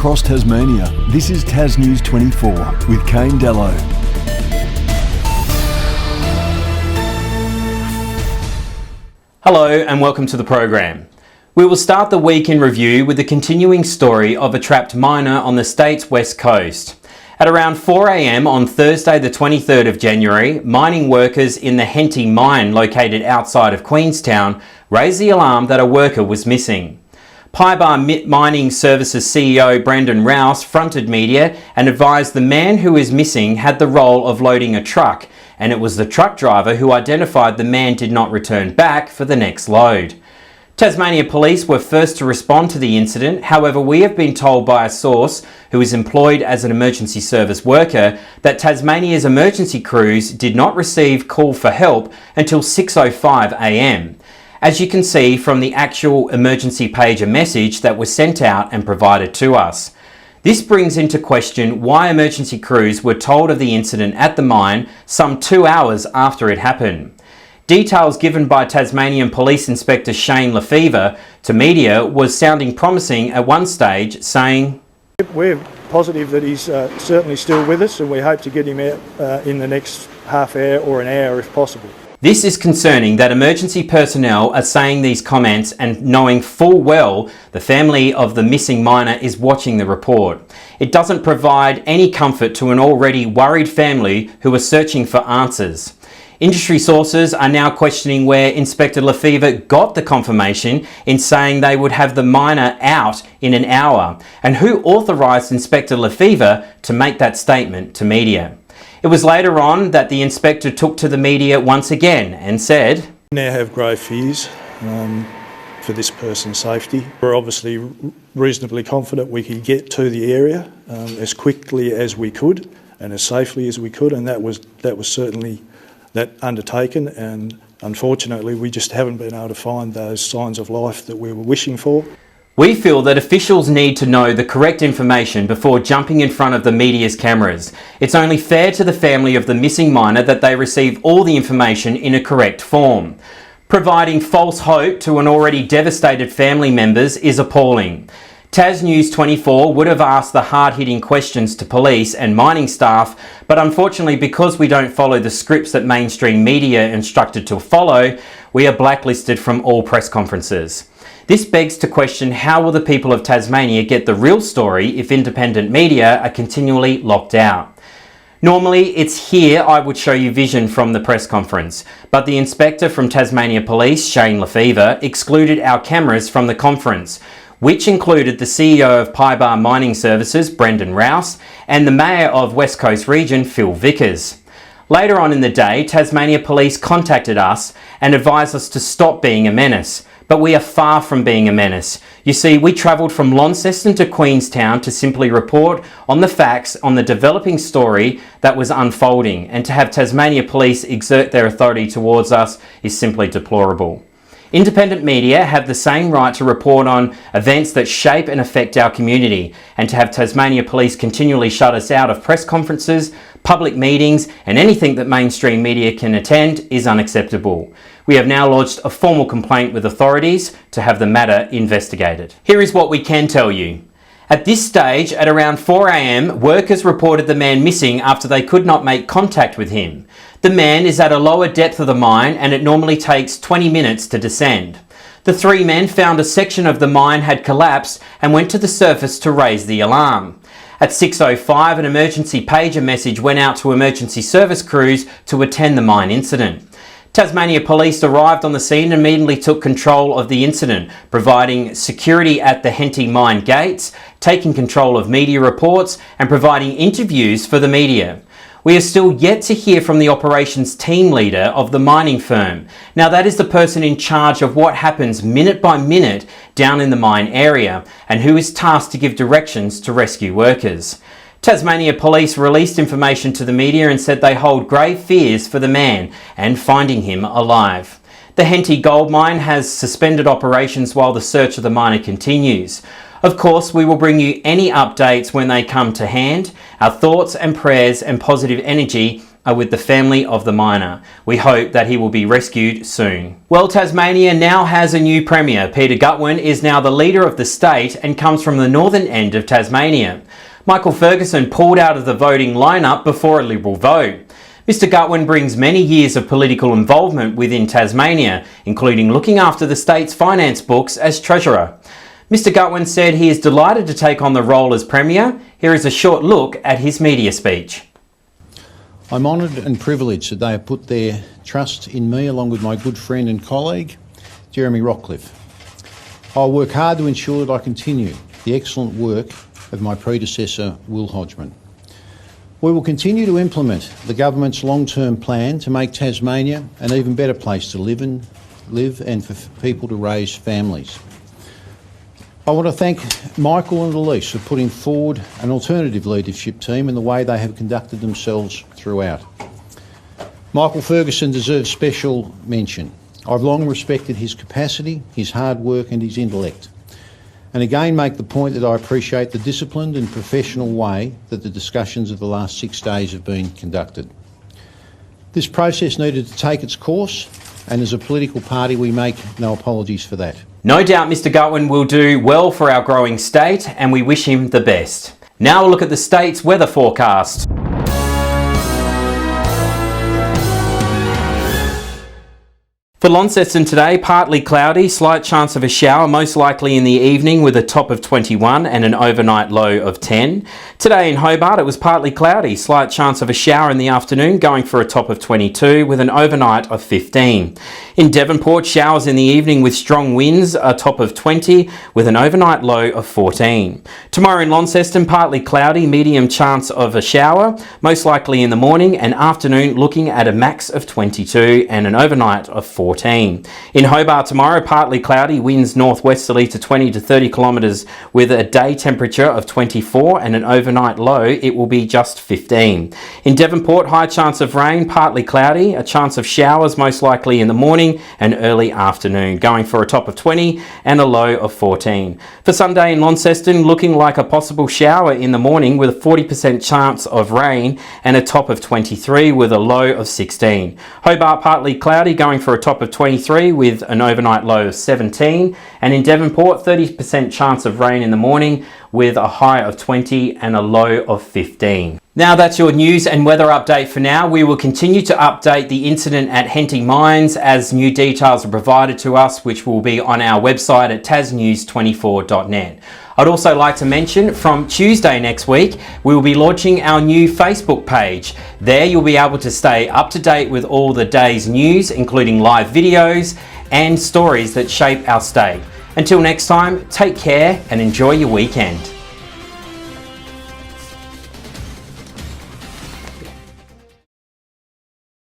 across Tasmania, this is Tas News 24 with Kane Dello. Hello and welcome to the program. We will start the week in review with the continuing story of a trapped miner on the state's west coast. At around 4 a.m. on Thursday the 23rd of January, mining workers in the Henty mine located outside of Queenstown raised the alarm that a worker was missing. Pybar Mining Services CEO Brendan Rouse fronted media and advised the man who is missing had the role of loading a truck, and it was the truck driver who identified the man did not return back for the next load. Tasmania Police were first to respond to the incident. However, we have been told by a source who is employed as an emergency service worker that Tasmania's emergency crews did not receive call for help until 6:05 a.m. As you can see from the actual emergency pager message that was sent out and provided to us. This brings into question why emergency crews were told of the incident at the mine some 2 hours after it happened. Details given by Tasmanian Police Inspector Shane Lefevre to media was sounding promising at one stage, saying, "We're positive that he's certainly still with us, and we hope to get him out in the next half hour or an hour if possible." This is concerning that emergency personnel are saying these comments and knowing full well the family of the missing miner is watching the report. It doesn't provide any comfort to an already worried family who are searching for answers. Industry sources are now questioning where Inspector Lefevre got the confirmation in saying they would have the miner out in an hour, and who authorised Inspector Lefevre to make that statement to media. It was later on that the inspector took to the media once again and said, "We now have grave fears for this person's safety. We're obviously reasonably confident we could get to the area as quickly as we could and as safely as we could, and that was certainly that undertaken, and unfortunately we just haven't been able to find those signs of life that we were wishing for." We feel that officials need to know the correct information before jumping in front of the media's cameras. It's only fair to the family of the missing miner that they receive all the information in a correct form. Providing false hope to an already devastated family members is appalling. Tas News 24 would have asked the hard-hitting questions to police and mining staff, but unfortunately because we don't follow the scripts that mainstream media are instructed to follow, we are blacklisted from all press conferences. This begs to question how will the people of Tasmania get the real story if independent media are continually locked out. Normally, it's here I would show you vision from the press conference, but the inspector from Tasmania Police, Shane Lefevre, excluded our cameras from the conference, which included the CEO of Pybar Mining Services, Brendan Rouse, and the Mayor of West Coast Region, Phil Vickers. Later on in the day, Tasmania Police contacted us and advised us to stop being a menace, but we are far from being a menace. You see, we travelled from Launceston to Queenstown to simply report on the facts on the developing story that was unfolding, and to have Tasmania Police exert their authority towards us is simply deplorable. Independent media have the same right to report on events that shape and affect our community, and to have Tasmania Police continually shut us out of press conferences, public meetings and anything that mainstream media can attend is unacceptable. We have now lodged a formal complaint with authorities to have the matter investigated. Here is what we can tell you. At this stage, at around 4 a.m, workers reported the man missing after they could not make contact with him. The man is at a lower depth of the mine and it normally takes 20 minutes to descend. The three men found a section of the mine had collapsed and went to the surface to raise the alarm. At 6:05, an emergency pager message went out to emergency service crews to attend the mine incident. Tasmania Police arrived on the scene and immediately took control of the incident, providing security at the Henty mine gates, taking control of media reports and providing interviews for the media. We are still yet to hear from the operations team leader of the mining firm. Now that is the person in charge of what happens minute by minute down in the mine area and who is tasked to give directions to rescue workers. Tasmania Police released information to the media and said they hold grave fears for the man and finding him alive. The Henty gold mine has suspended operations while the search of the miner continues. Of course, we will bring you any updates when they come to hand. Our thoughts and prayers and positive energy are with the family of the miner. We hope that he will be rescued soon. Well, Tasmania now has a new Premier. Peter Gutwein is now the leader of the state and comes from the northern end of Tasmania. Michael Ferguson pulled out of the voting lineup before a Liberal vote. Mr Gutwein brings many years of political involvement within Tasmania, including looking after the state's finance books as Treasurer. Mr Gutwein said he is delighted to take on the role as Premier. Here is a short look at his media speech. I'm honoured and privileged that they have put their trust in me along with my good friend and colleague, Jeremy Rockcliffe. I'll work hard to ensure that I continue the excellent work of my predecessor, Will Hodgman. We will continue to implement the government's long-term plan to make Tasmania an even better place to live and for people to raise families. I want to thank Michael and Elise for putting forward an alternative leadership team in the way they have conducted themselves throughout. Michael Ferguson deserves special mention. I've long respected his capacity, his hard work and his intellect. And again make the point that I appreciate the disciplined and professional way that the discussions of the last 6 days have been conducted. This process needed to take its course, and as a political party we make no apologies for that. No doubt Mr Gutwein will do well for our growing state, and we wish him the best. Now we'll look at the state's weather forecast. For Launceston today, partly cloudy, slight chance of a shower, most likely in the evening with a top of 21 and an overnight low of 10. Today in Hobart it was partly cloudy, slight chance of a shower in the afternoon, going for a top of 22 with an overnight of 15. In Devonport, showers in the evening with strong winds, a top of 20 with an overnight low of 14. Tomorrow in Launceston, partly cloudy, medium chance of a shower, most likely in the morning and afternoon, looking at a max of 22 and an overnight of 14. In Hobart tomorrow, partly cloudy, winds northwesterly to 20 to 30 kilometres with a day temperature of 24 and an overnight low, it will be just 15. In Devonport, high chance of rain, partly cloudy, a chance of showers most likely in the morning and early afternoon, going for a top of 20 and a low of 14. For Sunday in Launceston, looking like a possible shower in the morning with a 40% chance of rain and a top of 23 with a low of 16. Hobart, partly cloudy, going for a top of 23 with an overnight low of 17, and in Devonport 30% chance of rain in the morning with a high of 20 and a low of 15. Now that's your news and weather update for now. We will continue to update the incident at Henty Mines as new details are provided to us, which will be on our website at tasnews24.net. I'd also like to mention from Tuesday next week, we will be launching our new Facebook page. There you'll be able to stay up to date with all the day's news, including live videos and stories that shape our state. Until next time, take care and enjoy your weekend.